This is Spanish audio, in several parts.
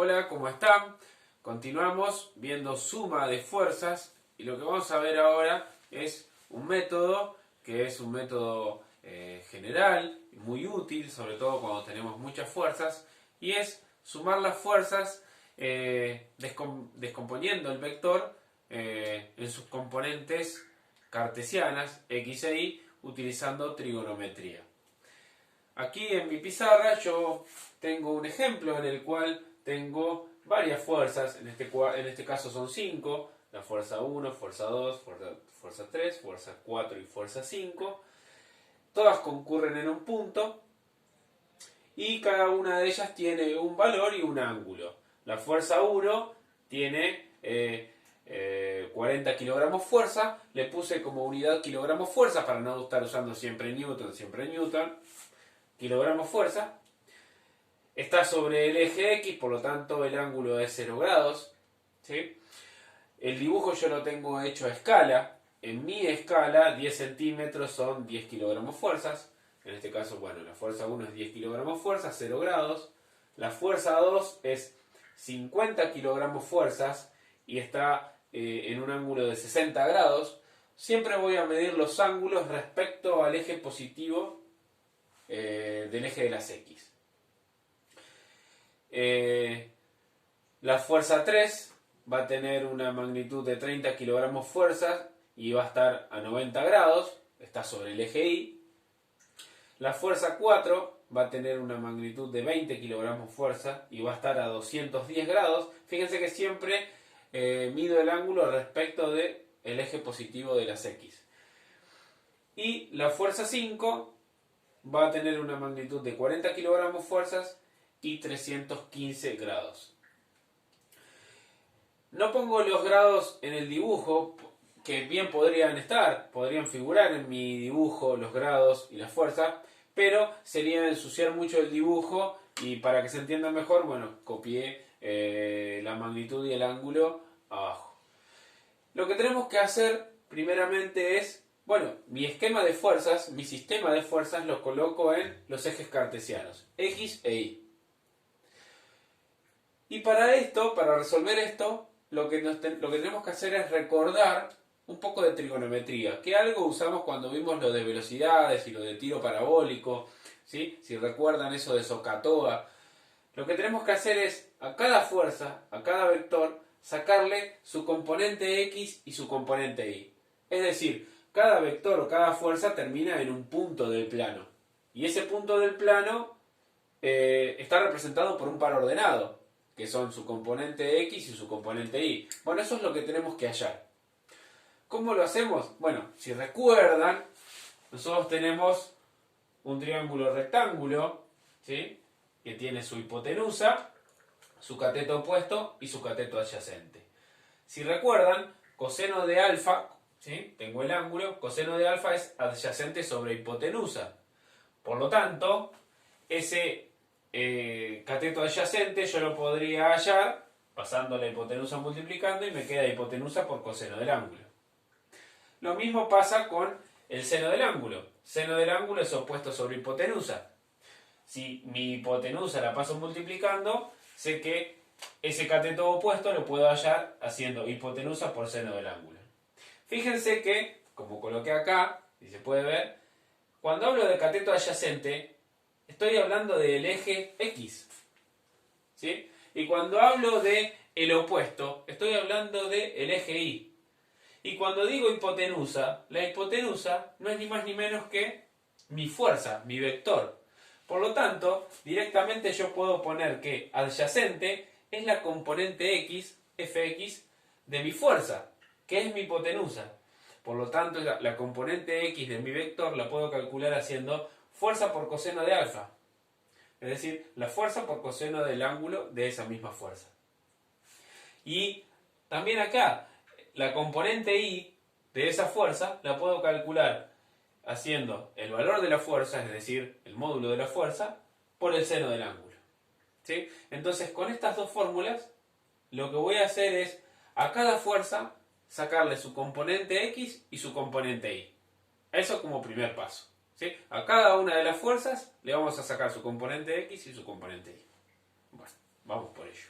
Hola, ¿cómo están? Continuamos viendo suma de fuerzas y lo que vamos a ver ahora es un método que es un método general, muy útil, sobre todo cuando tenemos muchas fuerzas, y es sumar las fuerzas descomponiendo el vector en sus componentes cartesianas, x e y, utilizando trigonometría. Aquí en mi pizarra yo tengo un ejemplo en el cual tengo varias fuerzas, en este caso son 5, la fuerza 1, fuerza 2, fuerza 3, fuerza 4 y fuerza 5. Todas concurren en un punto y cada una de ellas tiene un valor y un ángulo. La fuerza 1 tiene 40 kilogramos fuerza, le puse como unidad kilogramos fuerza para no estar usando siempre Newton, kilogramos fuerza. Está sobre el eje X, por lo tanto el ángulo es 0 grados. ¿Sí? El dibujo yo lo tengo hecho a escala. En mi escala, 10 centímetros son 10 kilogramos fuerzas. En este caso, bueno, la fuerza 1 es 10 kilogramos fuerzas, 0 grados. La fuerza 2 es 50 kilogramos fuerzas y está en un ángulo de 60 grados. Siempre voy a medir los ángulos respecto al eje positivo del eje de las X. La fuerza 3 va a tener una magnitud de 30 kilogramos fuerza y va a estar a 90 grados, está sobre el eje Y. La fuerza 4 va a tener una magnitud de 20 kilogramos fuerza y va a estar a 210 grados. Fíjense que siempre mido el ángulo respecto del eje positivo de las X. Y la fuerza 5 va a tener una magnitud de 40 kilogramos fuerzas y 315 grados. No pongo los grados en el dibujo, que bien podrían figurar en mi dibujo los grados y la fuerza, pero sería ensuciar mucho el dibujo y para que se entienda mejor, bueno, copié la magnitud y el ángulo abajo. Lo que tenemos que hacer primeramente es, bueno, mi esquema de fuerzas, mi sistema de fuerzas lo coloco en los ejes cartesianos, X e Y. Y para esto, para resolver esto, lo que tenemos que hacer es recordar un poco de trigonometría, que algo usamos cuando vimos lo de velocidades y lo de tiro parabólico, ¿sí? Si recuerdan eso de SOHCAHTOA. Lo que tenemos que hacer es, a cada fuerza, a cada vector, sacarle su componente X y su componente Y. Es decir, cada vector o cada fuerza termina en un punto del plano. Y ese punto del plano está representado por un par ordenado, que son su componente X y su componente Y. Bueno, eso es lo que tenemos que hallar. ¿Cómo lo hacemos? Bueno, si recuerdan, nosotros tenemos un triángulo rectángulo, ¿sí? Que tiene su hipotenusa, su cateto opuesto y su cateto adyacente. Si recuerdan, coseno de alfa, ¿sí? Tengo el ángulo, coseno de alfa es adyacente sobre hipotenusa. Por lo tanto, ese cateto adyacente yo lo podría hallar pasando la hipotenusa multiplicando y me queda hipotenusa por coseno del ángulo. Lo mismo pasa con el seno del ángulo. Seno del ángulo es opuesto sobre hipotenusa. Si mi hipotenusa la paso multiplicando, sé que ese cateto opuesto lo puedo hallar haciendo hipotenusa por seno del ángulo. Fíjense que, como coloqué acá, si se puede ver, cuando hablo de cateto adyacente, estoy hablando del eje X. ¿Sí? Y cuando hablo de el opuesto, estoy hablando del eje Y. Y cuando digo hipotenusa, la hipotenusa no es ni más ni menos que mi fuerza, mi vector. Por lo tanto, directamente yo puedo poner que adyacente es la componente X, Fx, de mi fuerza, que es mi hipotenusa. Por lo tanto, la componente X de mi vector la puedo calcular haciendo fuerza por coseno de alfa. Es decir, la fuerza por coseno del ángulo de esa misma fuerza. Y también acá, la componente Y de esa fuerza la puedo calcular haciendo el valor de la fuerza, es decir, el módulo de la fuerza, por el seno del ángulo. ¿Sí? Entonces, con estas dos fórmulas, lo que voy a hacer es a cada fuerza sacarle su componente X y su componente Y. Eso como primer paso. ¿Sí? A cada una de las fuerzas le vamos a sacar su componente X y su componente Y. Bueno, vamos por ello.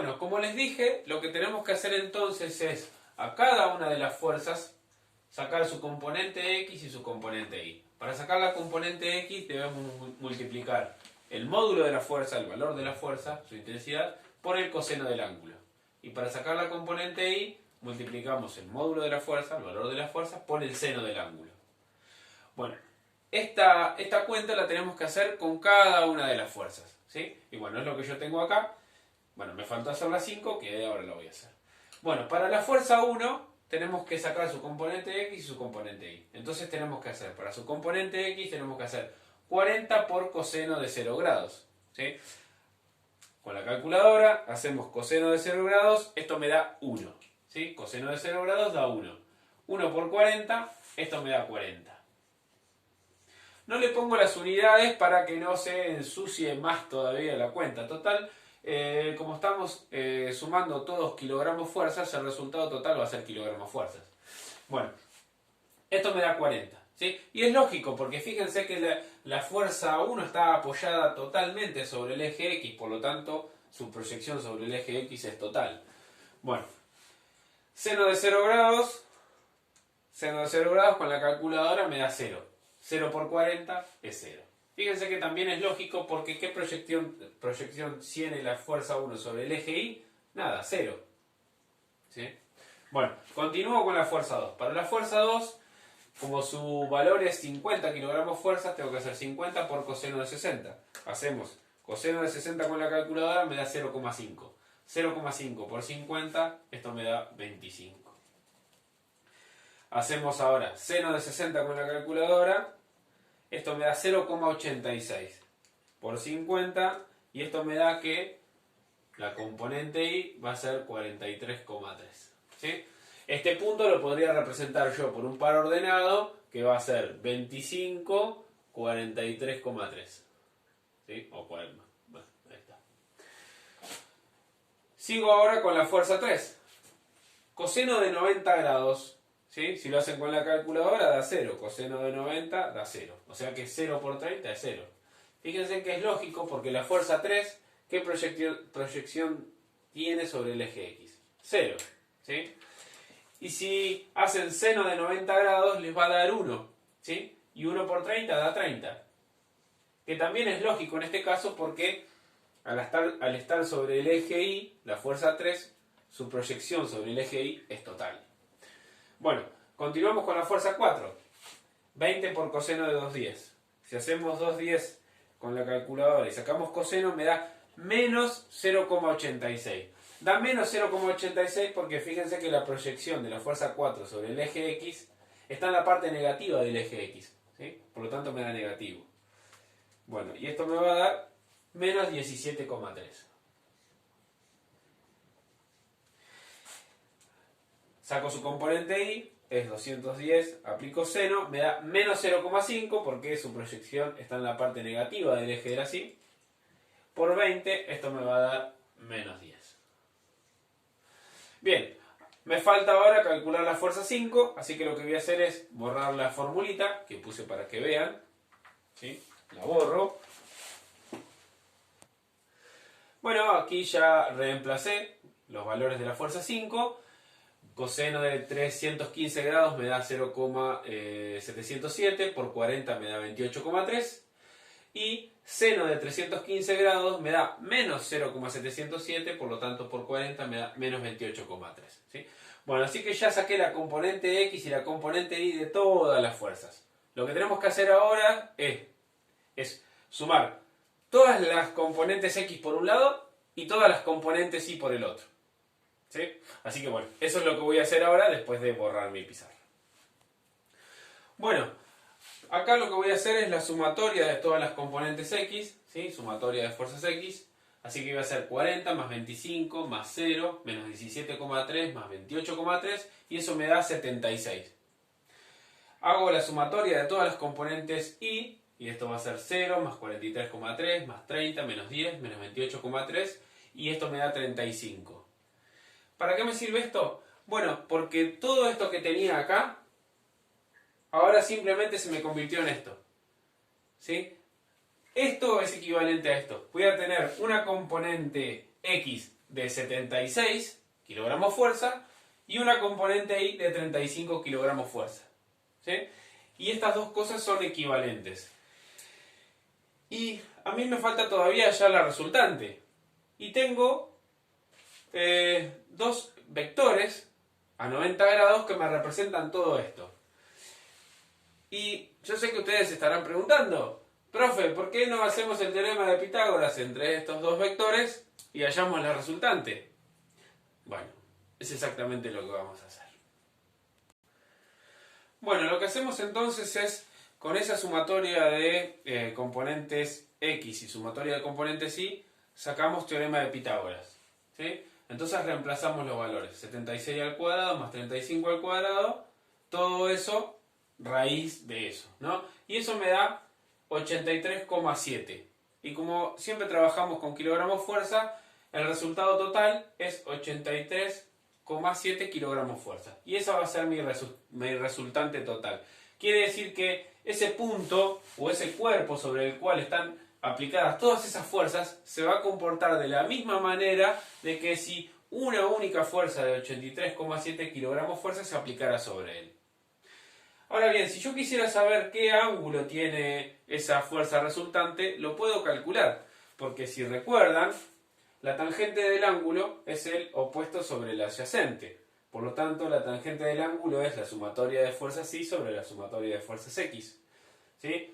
Bueno, como les dije, lo que tenemos que hacer entonces es a cada una de las fuerzas sacar su componente X y su componente Y. Para sacar la componente X debemos multiplicar el módulo de la fuerza, el valor de la fuerza, su intensidad, por el coseno del ángulo. Y para sacar la componente Y, multiplicamos el módulo de la fuerza, el valor de la fuerza, por el seno del ángulo. Bueno, esta cuenta la tenemos que hacer con cada una de las fuerzas, ¿sí? Y bueno, es lo que yo tengo acá. Bueno, me faltó hacer la 5, que ahora lo voy a hacer. Bueno, para la fuerza 1 tenemos que sacar su componente X y su componente Y. Entonces tenemos que hacer, para su componente X tenemos que hacer 40 por coseno de 0 grados, ¿sí? Con la calculadora hacemos coseno de 0 grados, esto me da 1, ¿sí? Coseno de 0 grados da 1. 1 por 40, esto me da 40. No le pongo las unidades para que no se ensucie más todavía la cuenta. Total, como estamos sumando todos kilogramos fuerzas, el resultado total va a ser kilogramos fuerzas. Bueno, esto me da 40, ¿sí? Y es lógico, porque fíjense que la fuerza 1 está apoyada totalmente sobre el eje X, por lo tanto, su proyección sobre el eje X es total. Bueno, seno de 0 grados con la calculadora me da 0. 0 por 40 es 0. Fíjense que también es lógico porque ¿qué proyección tiene la fuerza 1 sobre el eje Y? Nada, 0. ¿Sí? Bueno, continúo con la fuerza 2. Para la fuerza 2, como su valor es 50 kilogramos fuerza, tengo que hacer 50 por coseno de 60. Hacemos coseno de 60 con la calculadora, me da 0,5. 0,5 por 50, esto me da 25. Hacemos ahora seno de 60 con la calculadora. Esto me da 0,86 por 50. Y esto me da que la componente Y va a ser 43,3. ¿Sí? Este punto lo podría representar yo por un par ordenado que va a ser 25, 43,3. ¿Sí? O 40. Bueno, ahí está. Sigo ahora con la fuerza 3. Coseno de 90 grados. ¿Sí? Si lo hacen con la calculadora da 0, coseno de 90 da 0. O sea que 0 por 30 es 0. Fíjense que es lógico porque la fuerza 3, ¿qué proyección tiene sobre el eje X? 0. ¿Sí? Y si hacen seno de 90 grados les va a dar 1. ¿Sí? Y 1 por 30 da 30. Que también es lógico en este caso porque al estar sobre el eje Y, la fuerza 3, su proyección sobre el eje Y es total. Bueno, continuamos con la fuerza 4. 20 por coseno de 2/10. Si hacemos 2/10 con la calculadora y sacamos coseno, me da menos 0,86. Da menos 0,86 porque fíjense que la proyección de la fuerza 4 sobre el eje X está en la parte negativa del eje X. ¿Sí? Por lo tanto me da negativo. Bueno, y esto me va a dar menos 17,3. Saco su componente Y, es 210, aplico seno, me da menos 0,5 porque su proyección está en la parte negativa del eje de la Y. Por 20, esto me va a dar menos 10. Bien, me falta ahora calcular la fuerza 5, así que lo que voy a hacer es borrar la formulita que puse para que vean. ¿Sí? La borro. Bueno, aquí ya reemplacé los valores de la fuerza 5. Coseno de 315 grados me da 0,707, por 40 me da 28,3. Y seno de 315 grados me da menos 0,707, por lo tanto por 40 me da menos 28,3. ¿Sí? Bueno, así que ya saqué la componente X y la componente Y de todas las fuerzas. Lo que tenemos que hacer ahora es sumar todas las componentes X por un lado y todas las componentes Y por el otro. ¿Sí? Así que bueno, eso es lo que voy a hacer ahora después de borrar mi pizarra. Bueno, acá lo que voy a hacer es la sumatoria de todas las componentes X, ¿sí? Sumatoria de fuerzas X. Así que voy a hacer 40 más 25 más 0 menos 17,3 más 28,3 y eso me da 76. Hago la sumatoria de todas las componentes Y y esto va a ser 0 más 43,3 más 30 menos 10 menos 28,3 y esto me da 35. ¿Para qué me sirve esto? Bueno, porque todo esto que tenía acá, ahora simplemente se me convirtió en esto. ¿Sí? Esto es equivalente a esto. Voy a tener una componente X de 76 kilogramos fuerza y una componente I de 35 kilogramos fuerza. ¿Sí? Y estas dos cosas son equivalentes. Y a mí me falta todavía hallar la resultante. Y tengo dos vectores a 90 grados que me representan todo esto. Y yo sé que ustedes se estarán preguntando, profe, ¿por qué no hacemos el teorema de Pitágoras entre estos dos vectores y hallamos la resultante? Bueno, es exactamente lo que vamos a hacer. Bueno, lo que hacemos entonces es, con esa sumatoria de componentes X y sumatoria de componentes Y, sacamos teorema de Pitágoras. ¿Sí? Entonces reemplazamos los valores. 76 al cuadrado más 35 al cuadrado, todo eso, raíz de eso, ¿no? Y eso me da 83,7. Y como siempre trabajamos con kilogramos fuerza, el resultado total es 83,7 kilogramos fuerza. Y esa va a ser mi resultante total. Quiere decir que ese punto o ese cuerpo sobre el cual están aplicadas todas esas fuerzas se va a comportar de la misma manera de que si una única fuerza de 83,7 kilogramos fuerza se aplicara sobre él. Ahora bien, si yo quisiera saber qué ángulo tiene esa fuerza resultante, lo puedo calcular. Porque si recuerdan, la tangente del ángulo es el opuesto sobre el adyacente. Por lo tanto, la tangente del ángulo es la sumatoria de fuerzas Y sobre la sumatoria de fuerzas X. ¿Sí?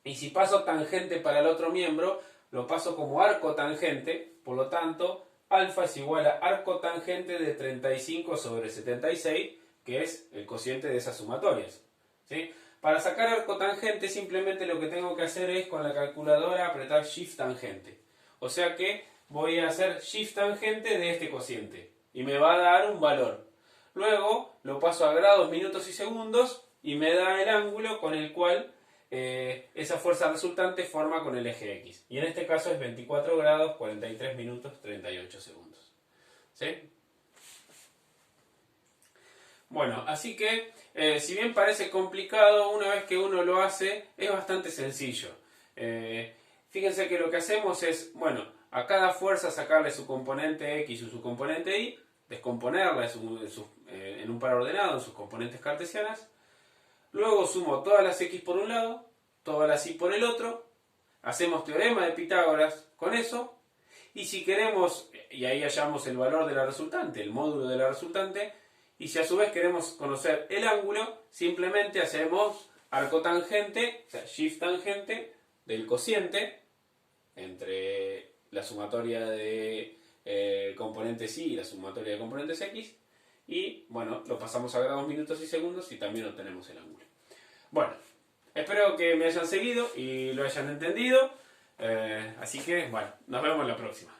Y si paso tangente para el otro miembro, lo paso como arco tangente. Por lo tanto, alfa es igual a arco tangente de 35 sobre 76, que es el cociente de esas sumatorias. ¿Sí? Para sacar arco tangente, simplemente lo que tengo que hacer es con la calculadora apretar Shift tangente. O sea que voy a hacer Shift tangente de este cociente. Y me va a dar un valor. Luego lo paso a grados, minutos y segundos y me da el ángulo con el cual esa fuerza resultante forma con el eje X. Y en este caso es 24 grados, 43 minutos, 38 segundos. ¿Sí? Bueno, así que si bien parece complicado, una vez que uno lo hace, es bastante sencillo. Fíjense que lo que hacemos es, bueno, a cada fuerza sacarle su componente X y su componente Y, descomponerla en un par ordenado en sus componentes cartesianas. Luego sumo todas las X por un lado, todas las Y por el otro. Hacemos teorema de Pitágoras con eso. Y si queremos, y ahí hallamos el valor de la resultante, el módulo de la resultante. Y si a su vez queremos conocer el ángulo, simplemente hacemos arco tangente, o sea, Shift tangente del cociente entre la sumatoria de componentes Y y la sumatoria de componentes X. Y bueno, lo pasamos a grados, minutos y segundos y también obtenemos el ángulo. Bueno, espero que me hayan seguido y lo hayan entendido. Así que, bueno, nos vemos en la próxima.